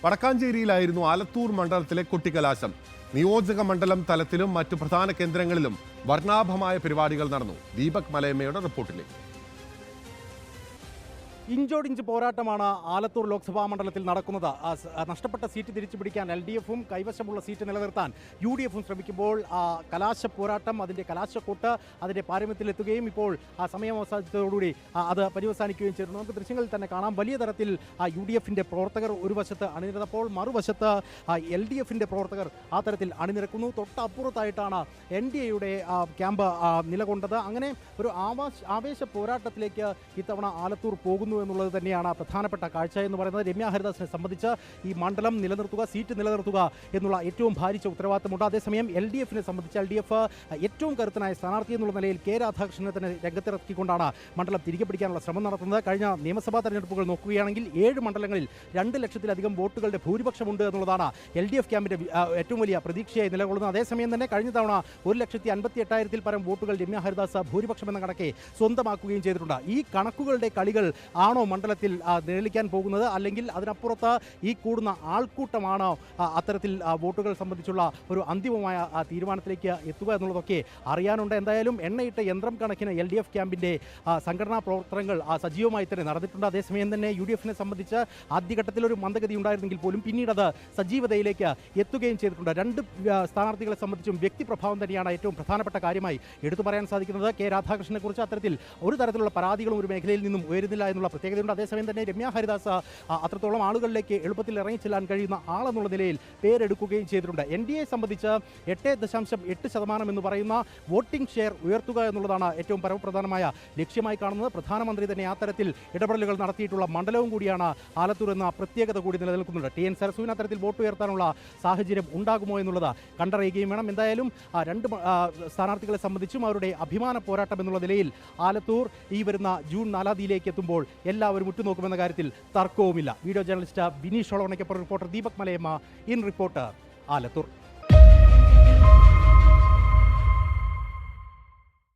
വടക്കാഞ്ചേരിയിലായിരുന്നു ആലത്തൂർ മണ്ഡലത്തിലെ കൊട്ടിക്കലാശം. നിയോജക മണ്ഡലം തലത്തിലും മറ്റു പ്രധാന കേന്ദ്രങ്ങളിലും വർണ്ണാഭമായ പരിപാടികൾ നടന്നു. ദീപക് മലയമ്മയുടെ റിപ്പോർട്ടിലേക്ക്. ഇഞ്ചോടിഞ്ച് പോരാട്ടമാണ് ആലത്തൂർ ലോക്സഭാ മണ്ഡലത്തിൽ നടക്കുന്നത്. നഷ്ടപ്പെട്ട സീറ്റ് തിരിച്ചുപിടിക്കാൻ LDFും കൈവശമുള്ള സീറ്റ് നിലനിർത്താൻ UDFും ശ്രമിക്കുമ്പോൾ കലാശ പോരാട്ടം, അതിൻ്റെ കലാശക്കൊട്ട് അതിൻ്റെ പാരമ്യത്തിലെത്തുകയും ഇപ്പോൾ സമയാവസാനത്തോടുകൂടി അത് പര്യവസാനിക്കുകയും ചെയ്തിട്ടുണ്ട്. നമുക്ക് ദൃശ്യങ്ങളിൽ തന്നെ കാണാം. വലിയ തരത്തിൽ UDFിൻ്റെ പ്രവർത്തകർ ഒരു വശത്ത് അണിനിരന്നപ്പോൾ മറുവശത്ത് LDFിൻ്റെ പ്രവർത്തകർ ആ തരത്തിൽ അണിനിരക്കുന്നു. തൊട്ടപ്പുറത്തായിട്ടാണ് NDAയുടെ ക്യാമ്പ് നിലകൊണ്ടത്. അങ്ങനെ ഒരു ആവേശ പോരാട്ടത്തിലേക്ക് ഇത്തവണ ആലത്തൂർ പോകുന്നു എന്നുള്ളത് തന്നെയാണ് പ്രധാനപ്പെട്ട കാഴ്ച എന്ന് പറയുന്നത്. രമ്യ ഹരിദാസിനെ സംബന്ധിച്ച് ഈ മണ്ഡലം നിലനിർത്തുക, സീറ്റ് നിലനിർത്തുക എന്നുള്ള ഏറ്റവും ഭാരിച്ച ഉത്തരവാദിത്തമുണ്ട്. അതേസമയം LDFിനെ സംബന്ധിച്ച് LDF ഏറ്റവും കരുത്തനായ സ്ഥാനാർത്ഥി എന്നുള്ള നിലയിൽ K രാധാകൃഷ്ണനെ തന്നെ രംഗത്തിറക്കിക്കൊണ്ടാണ് മണ്ഡലം തിരികെ പിടിക്കാനുള്ള ശ്രമം നടത്തുന്നത്. കഴിഞ്ഞ നിയമസഭാ തെരഞ്ഞെടുപ്പുകൾ നോക്കുകയാണെങ്കിൽ 7 മണ്ഡലങ്ങളിൽ 2 ലക്ഷത്തിലധികം വോട്ടുകളുടെ ഭൂരിപക്ഷമുണ്ട് എന്നുള്ളതാണ് LDF ക്യാമ്പിന്റെ ഏറ്റവും വലിയ പ്രതീക്ഷയായി നിലകൊള്ളുന്നത്. അതേസമയം തന്നെ കഴിഞ്ഞ തവണ 1,58,800 പരം വോട്ടുകൾ രമ്യ ഹരിദാസ് ഭൂരിപക്ഷം എന്ന കണക്കെ സ്വന്തമാക്കുകയും ചെയ്തിട്ടുണ്ട്. ഈ കണക്കുകളുടെ കളികൾ ആണോ മണ്ഡലത്തിൽ നിഴലിക്കാൻ പോകുന്നത്, അല്ലെങ്കിൽ അതിനപ്പുറത്ത് ഈ കൂടുന്ന ആൾക്കൂട്ടമാണോ അത്തരത്തിൽ വോട്ടുകൾ സംബന്ധിച്ചുള്ള ഒരു അന്തിമമായ തീരുമാനത്തിലേക്ക് എത്തുക എന്നുള്ളതൊക്കെ അറിയാനുണ്ട്. എന്തായാലും എണ്ണയിട്ട യന്ത്രം കണക്കിന് LDF ക്യാമ്പിൻ്റെ സംഘടനാ പ്രവർത്തനങ്ങൾ സജീവമായി തന്നെ നടന്നിട്ടുണ്ട്. അതേസമയം തന്നെ UDFിനെ സംബന്ധിച്ച് ആദ്യഘട്ടത്തിൽ ഒരു മന്ദഗതി ഉണ്ടായിരുന്നെങ്കിൽ പോലും പിന്നീട് അത് സജീവതയിലേക്ക് എത്തുകയും ചെയ്തിട്ടുണ്ട്. 2 സ്ഥാനാർത്ഥികളെ സംബന്ധിച്ചും വ്യക്തിപ്രഭാവം തന്നെയാണ് ഏറ്റവും പ്രധാനപ്പെട്ട കാര്യമായി എടുത്തു പറയാൻ സാധിക്കുന്നത്. K രാധാകൃഷ്ണനെ കുറിച്ച് അത്തരത്തിൽ ഒരു തരത്തിലുള്ള പരാതികളും ഒരു മേഖലയിൽ നിന്നും ഉയരുന്നില്ല എന്നുള്ള പ്രത്യേകതയുണ്ട്. അതേസമയം തന്നെ രമ്യ ഹരിദാസ് അത്രത്തോളം ആളുകളിലേക്ക് എളുപ്പത്തിൽ ഇറങ്ങിച്ചെല്ലാൻ കഴിയുന്ന ആളെന്നുള്ള നിലയിൽ പേരെടുക്കുകയും ചെയ്തിട്ടുണ്ട്. NDAയെ സംബന്ധിച്ച് 8.8% എന്ന് പറയുന്ന വോട്ടിംഗ് ഷെയർ ഉയർത്തുക എന്നുള്ളതാണ് ഏറ്റവും പരമപ്രധാനമായ ലക്ഷ്യമായി കാണുന്നത്. പ്രധാനമന്ത്രി തന്നെ ആ തരത്തിൽ ഇടപെടലുകൾ നടത്തിയിട്ടുള്ള മണ്ഡലവും കൂടിയാണ് ആലത്തൂർ എന്ന പ്രത്യേകത കൂടി നിലനിൽക്കുന്നുണ്ട്. TN സരസുവിന് അത്തരത്തിൽ വോട്ട് ഉയർത്താനുള്ള സാഹചര്യം ഉണ്ടാകുമോ എന്നുള്ളത് കണ്ടറിയുകയും വേണം. എന്തായാലും 2 സ്ഥാനാർത്ഥികളെ സംബന്ധിച്ചും അവരുടെ അഭിമാന പോരാട്ടം എന്നുള്ള നിലയിൽ ആലത്തൂർ ഈ വരുന്ന ജൂൺ 4 തീയതിയിലേക്ക് എത്തുമ്പോൾ എല്ലാവരും ഉറ്റുനോക്കുമെന്ന കാര്യത്തിൽ തർക്കവുമില്ല. വീഡിയോ ജേർണലിസ്റ്റ് ബിനീഷ് ഒളവണയ്ക്കൊപ്പം reporter Deepak Malayamma, in reporter, Alathur.